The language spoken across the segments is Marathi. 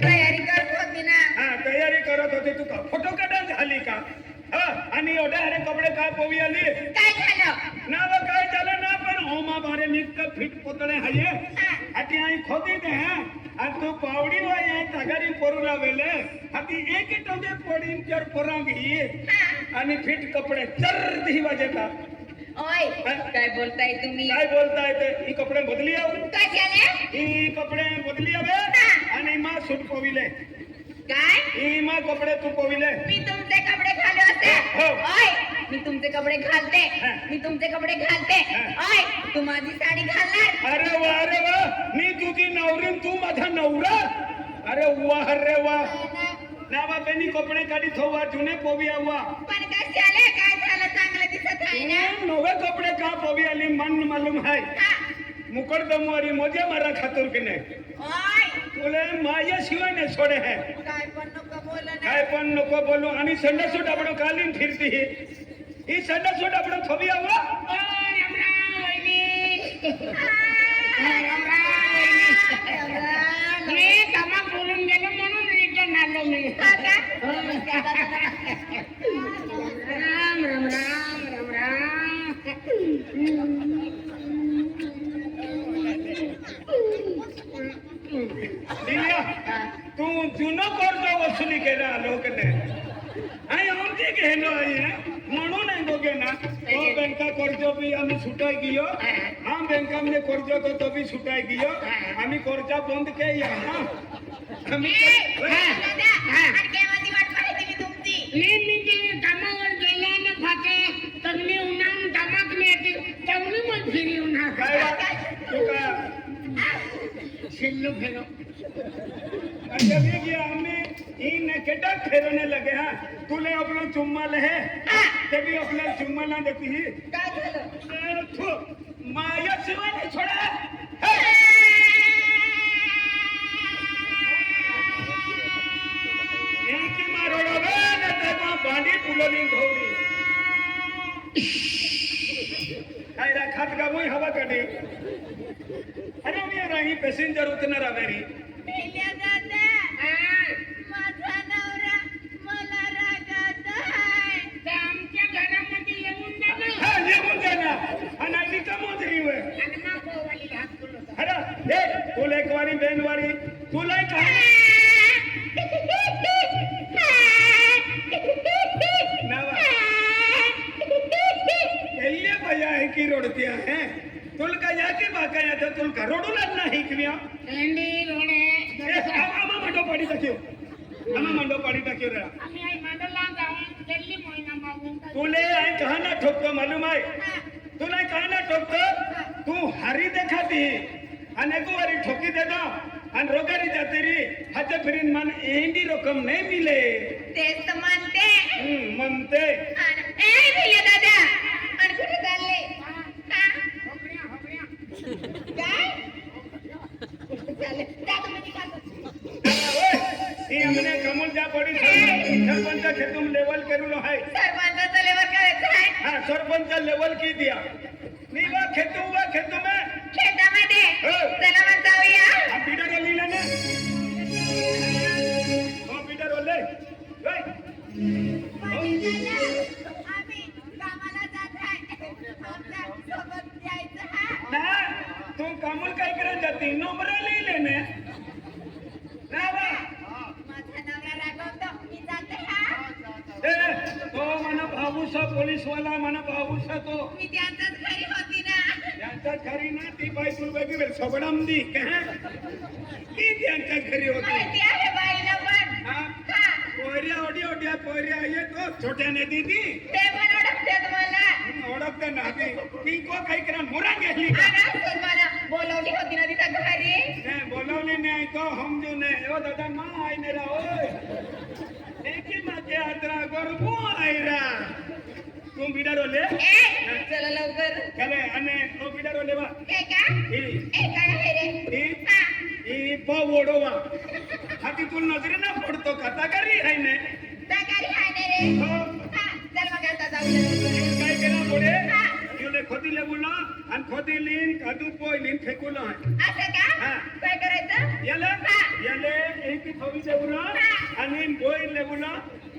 तयारी करत होती ना. हा तयारी करत होती. तू का फोटो काढा झाली का? आणि एवढे अरे कपडे काय पोवी आली काय झालं ना व काय झालं ना पण होमा बारे निक फिट पोतळे हाये आती आई खोदी दे आ तू पावडी वाय तगारी पोरुला वेले हाती एक टोंगे पडीन जर पोरांगी आणि फिट कपडे चर दी वाजेता. ओय काय बोलताय तुम्ही? काय बोलताय ते ही कपडे बदली आव काय झाले? ही कपडे बदली आवे आणि मा सूट पोविले. काय? ही मा कपडे तू पोविले. मी तुमचे कपडे घालू असे? हो. ओय मी तुमचे कपडे घालते. मी तुमचे कपडे घालते. ओय तू माझी साडी घालणार? अरे वा मी तुझी नवरी तू माझा नवरा. अरे वा ना बापेनी कपडे काढी थोवा जुने पोवी आवा. पण कशाले काय झालं चांगलं दिसत आहे ना. नवे कपडे का पोवी आली मन मालूम है. मुकड़ दमवारी मजे मारा खातूर के नहीं. ओय तुले माया शिवाय ने छोड़े है. काय पण नको बोलू ना. काय पण नको बोलू. आणि संडा सूट आपण कालीन फिरती ही संडा सूट आपण थोवी आवा. मी कामा बोलून गेलो म्हणून रिटर्न आलो मी. राम राम राम राम दिल्या तू जुनो कर्ज वसुली केला लोक ने आणि आमचे घेलो आहे म्हणून आहे दोघे ना. तो बँका कर्ज बी आम्ही सुटाय गियो. हा बँका मध्ये कर्ज तो बी सुटाय गियो. आम्ही कर्जा बंद केली आम्ही केव्हाची वाट पाहायची मी तुमची? मी ते कामावर गेले ना फाटे तर मी उन्हाळून कामात मी येते तेवढी मग फिरी उन्हा काय तू का शिल्लू फेरो. अच्छा भी गया हमें इन केटा फेरने लगे हैं. तूने अपना चुम्मा ले है तभी अपना चुम्मा ना देती ही. काय झालं? तू माया शिवाय नहीं छोड़ा. इनकी मारोड़ा वे न तेरा बांडी पुलोनी धोड़ी. आयरा खात का मुई हवा कटी. अरे मी राही पैसेंजर उतरणार मेरी. मेल्या दादा माझा नवरा मला रागात आहे. ते आमच्या घरामध्ये येऊन जाणं हा येऊन जाना आणि आली का मोजरी वे. आणि मग भावाली हात बोलवतो. अरे हे तुला एक वारी बेन वारी तुला का नावा एल्ले भैया है की रोडतिया है. तुल का या की बाका या तर तुल का रोडूला नाही किया. एंडी रोडे आमा मंडो पाडी टाक्यो. आमा मंडो पाडी टाक्यो रे. आम्ही आई मांडला जाऊन दिल्ली मोहिना मागून तुले आई कहा ना ठोकतो मालूम है. तुला कहा ना ठोकतो तू हारी देखाती आणि एक वारी ठोकी देता आणि रोगारी जाते रे. हाते फिरीन मन एंडी रक्कम नाही मिले. तेच तर म्हणते. म्हणते ए मेल्या दादा आणि कुठे चालले? काय चालले? दादा म्हणजे ही हमने कमल जा पड़ी सरपंच खेतुम लेवल करूलो है. सरपंचाचा लेवर करायचं आहे. हाँ सरपंच लेवल की दिया नहीं वा खेतू में शेतामध्ये चला मग जाऊया. हम पीटर ले लेने. हो पीटर ले आम्ही कामाला जात आहे. आमच्या सोबत जायचं हा. ना तू कमल काय करत जाती नंबर ले लेने ना वा. माझा नवरा रागवतो मी जाते हा. तो मना भाऊसा पोलीस वाला मना भाऊसा तो मी त्यांच्याच घरी होती ना. त्यांच्या घरी ना ती बाई तुला बघी सबडम दी ती त्यांच्या घरी होती. माहिती आहे बाईला पण. हा हा पोहऱ्या ओढ्या पोहऱ्या येतो छोट्याने दीदी ते पण ओळखतात मला. ओळखते ना ती को काही करा मुरा गेली का. आणि मला बोलवली होती ना तिच्या घरी. नाही बोलवली नाही तो हमजू नाही. ओ दादा मा आईने रा ओय एकी माझे आत्रा गरबू आईरा. तू बिडार ओले चला लवकर. चले आणि तो बिडार ओले बा. हे का? हे काय आहे रे? ही पाव ओढोवा हाती तुला नजरे ना पडतो कथा करी आहे ने तगारी आहे ना रे. हो चल मग आता जाऊया. काय केला पुढे तुले खोतीले बोललो ठेवला आणि खोदी लिन कादू पोय लिन फेकून असं का हा. काय करायचं याला हा. याले एक थोडी लेवला आणि बोय लेवला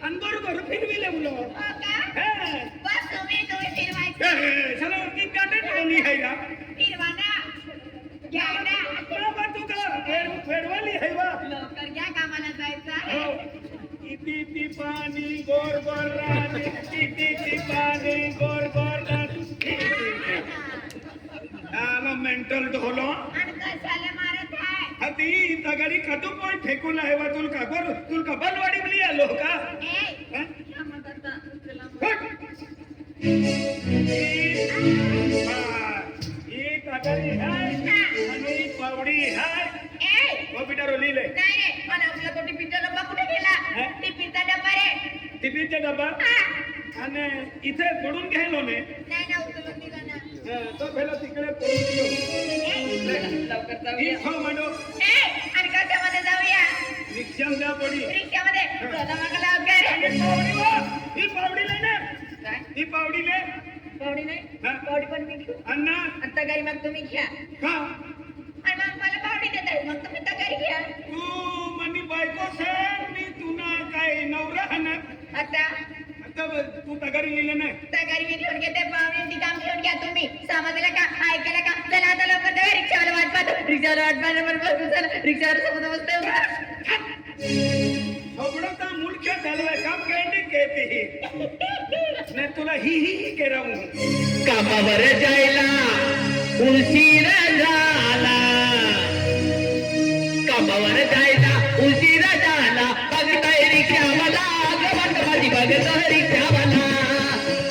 आणि बरोबर फिरवी लेवला हो का हे बस तुम्ही फिरवायचं चला ती काटे ठेवली आहे का फिरवा ना घ्या ना बाबा तू का फेडवाली आहे बा लवकर घ्या कामाला जायचं आहे हो इति ती पाणी गोर गोर राणी इति ती पाणी गोर गोर राणी आला मेंटल ढोलो आणि कशाला मारत आहे अति तगडी कदू पण फेकून आहे बा तुलका बलवाडी मिली आलो का ए हं? थांबा आता. चला. एक अगारी है आणि पावडी है ए वो बेटा रोली ले नाही रे पण आपला तो टिफिनचा डब्बा कुठे गेला हे? टिफिनचा डब्बा रे टिफिनचा डबा हा. आणि इथे पडून घ्यायलो ने नाही ना उचलून निघा ना तो पहिला तिकडे पडून गेलो लवकर जाऊया इथं म्हणो ए आणि कशामध्ये जाऊया रिक्षा द्या पडी रिक्षामध्ये चला मग लवकर आणि पावडी वा ही पावडी ले ना काय ही पावडी ले पावडी नाही हा? पावडी पण मी घेऊ अण्णा आता गाडी मग तुम्ही घ्या का आणि मग मला पावडी देत आहे मग तुम्ही तगारी घ्या तू मनी बायको सर मी तुना काय नवरा है ना आता आता तू तगारी लिहिले ना तगारी मी घेऊन घेते पावडी ती काम घेऊन घ्या तुम्ही समजलं का ऐकलं का चला आता लवकर जा रिक्षावाला वाट पाहतो रिक्षावाला वाट पाहण्यावर बसू चला रिक्षावर सोबत बसते थोड़ा मुल्क चालवाय काम कहने कहते ही मैं तुला ही कह रहा हूँ कामावर जायला उशीर झाला कामावर जायला उशीर झाला बघताय रिक्षावाला गवत माझी बघताय रिक्षावाला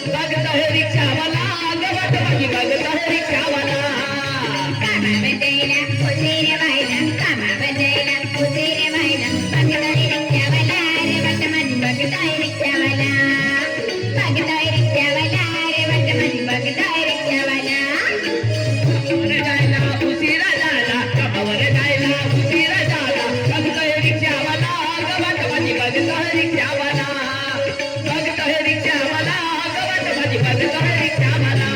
बघताय रिक्षावाला गवत माझी बघताय रिक्षावाला कामावर जायला उशीर व्हायला कामावर जायला उशीर व्हायला बघताय रिक्षावाला रे वाट माझी बघताय रिक्षावाला बघताय रिक्षावाला रे वाट माझी बघताय रिक्षावाला कामावर जायला उशीर झाला कामावर जायला उशीर झाला बघताय रिक्षावाला गवत माझी बघताय रिक्षावाला बघताय रिक्षावाला गवत माझी बघताय रिक्षावाला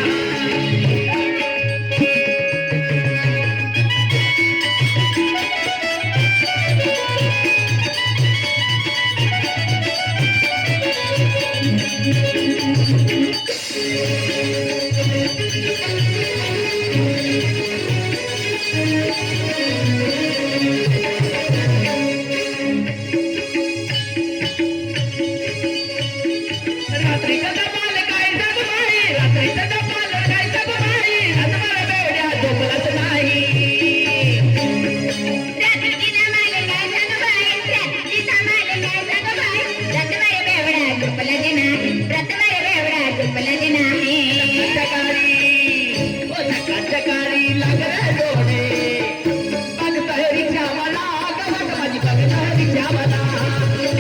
रात्रीचा दबाल काय जगबाई रात्रीचा दबाल काय जगबाई रातभर बेवड्या झोपलाच नाही रात्रीचा माल काय सांगू बाई रात्रीचा माल काय सांगू बाई रातभर बेवडा झोपला दे नाही रातभर बेवडा झोपला दे नाही सकाळी ओ सकाळी लागला डोळे बघताय रिक्षावाला गवत माझी बघताय रिक्षावाला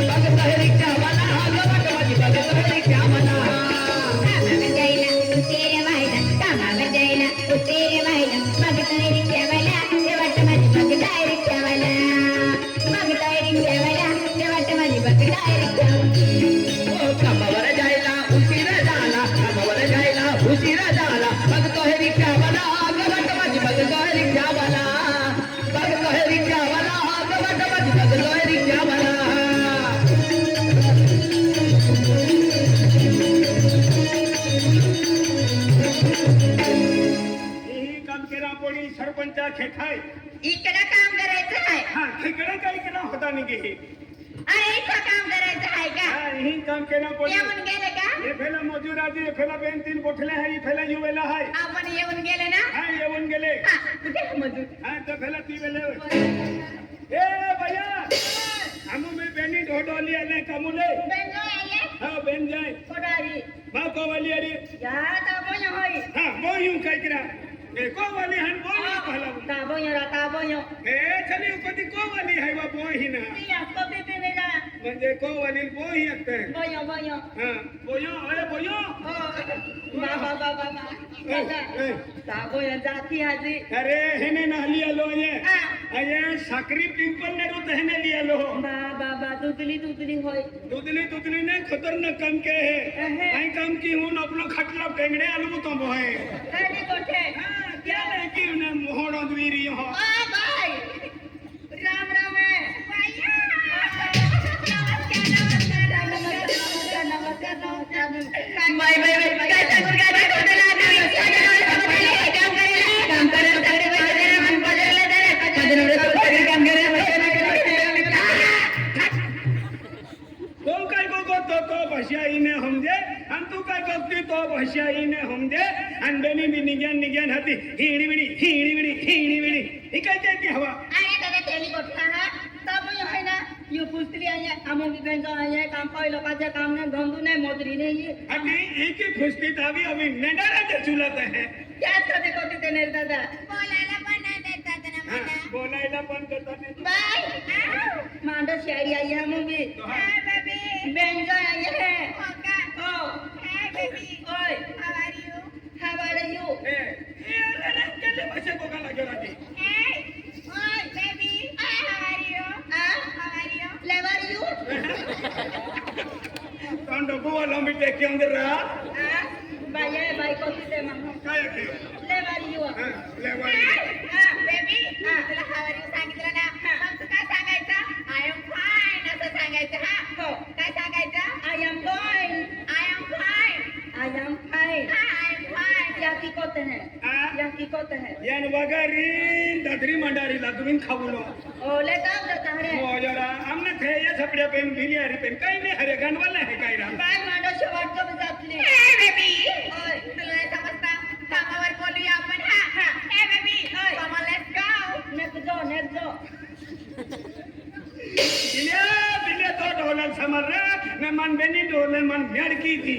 बघताय रिक्षावाला गवत माझी बघताय रिक्षावाला कामावर जायला उशीर व्हायला कामावर जायला उशीर व्हायला बघताय रिक्षावाला ते वाट माझी बघताय रिक्षावाला बघताय रिक्षावाला ते वाट माझी बघताय रिक्षावाला कामावर जायला उशीर झाला कामावर जायला उशीर झाला बघतोय रिक्षावाला गवत माझी बघतोय रिक्षावाला बघतोय रिक्षावाला गवत माझी बघतोय रिक्षावाला ही काम केला कोणी सरपंचा खेठाय इकडं काम करायचं आहे हा खेकडे काही केला होता निघे हे अरे इथं काम करायचं आहे का हा ही काम केला कोणी येऊन गेले का हे फेला मजुराजी हे फेला बेन तीन गोठले आहे हे फेला युवेला आहे आपण येऊन गेले ना हा येऊन गेले हा, कुठे आहे मजूर हा तर फेला ती वेले ए भैया आमू में बेनी ढोडोली आले कामुले बेंगो आले हा बेन जाय कोडारी भाव को वाली अरे या ताबोयो होई हा मोयू काय करा ए को वाली हन मोयू कहला ताबोयो रा ताबोयो ए चली उपति को वाली है वो बोही ना या तो पे पे मेरा म्हणजे को वलील बोही असते Boyo, boyo. हा बोयो अरे बोयो Baba, baba, baba. ए, Sabo yang jati haji. अरे हेने नाली आलो ये Ah. अये साखरी पिंपल ने रोत हेने लिया लो Baba, tutuli hoy. दुधली दुधली ने खतरनाक काम के है आई काम की हूं अपना खटला टेंगड़े आलू तो बोहे Hari kote. क्या नहीं की ने मोहड़ा द्वीरी हो Ah, bye. Ram ram hai. Bye bye bye. Kai takur kai takur dala nahi. Kam kare man bajale dare. Kam kare तो काय को तो भाषा इने हमजे हम तू काय करती तो भाषा इने हमजे अंडनी भी निगन हाती हिड़ी बिड़ी ही काय कहती हवा Ayah kata teli kota ha. Tapi yang है ना ये पुस्तरी आया अमों की बहन आया काम पाई लोग आजा काम ने गंदू ने मोदरी ने ये अभी एक ही फुसती तावी अभी नेडारा ते चुलाते हैं क्या करते कोते तेने दादा बोलायला पण देता नाही बाय मांडो शायरी आई है अमों भी बहन जो आई है ओ ओय how are you ए अरे केले भाषा बोका लागेल आधी levar you कांडो बुवा लंबी टेके अंदर रहा बाय बाय कोते ते मानो काय के levar you लेवारी I am fine. या की कोते हैं या की कोते हैं यान वगैरे दादरी मंडारी लागून खावलो ओले काम करता है हो जरा हमने थे ये छपड़े पेन भिलियारी पेन काही नाही हरे गणवाला है काय राम बाय मांडो शेवट को जातली ओय नेक्स्ट जो बिले तो ढोलन समर रे मैं मन बेनी ढोलन मन भेड़ की थी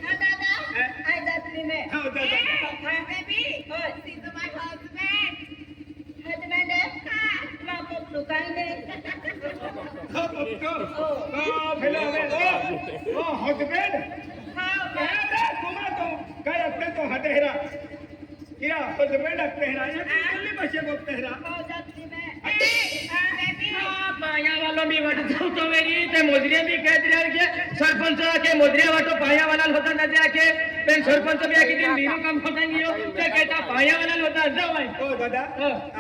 दादा आई जातली में हाँ दादा ओय हस्बैंड है मां को लुकाई नहीं हाँ बच्चो फिलो ओ हस्बैंड हां कुमार तो काय अपने तो हटेरा क्या हस्बैंड अपने ये दिल्ली बसे को तेरा हो जातली में पाया वालों भी वाट जाऊ तो मेरी ते मोजरिया भी कह दिया के सरपंच के मोजरिया वाटो पाया वाला होता ना जाके पेन सरपंच भी आके दिन बीरो काम होतांगी हो ते कहता पाया वाला होता जाओ भाई ओ दादा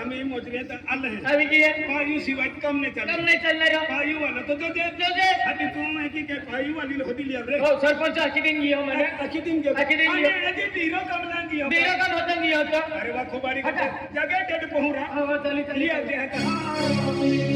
आम्ही मोजरे तर आलं है अभी की है पायू शिवाय कम नाही कम चालत नहीं चल रहा पायू वाला तो जो दे दे आधी तू माहिती काय पायू वाली होती लिया रे हो सरपंच आखी दिन गियो मैंने आखी दिन घेऊ आखी दिन घेऊ. आधी बीरो कम लांगी बीरो काम होतांगी हो तो अरे वा खोबाडी जगह टेट पोहरा हो चली चली लिया जे है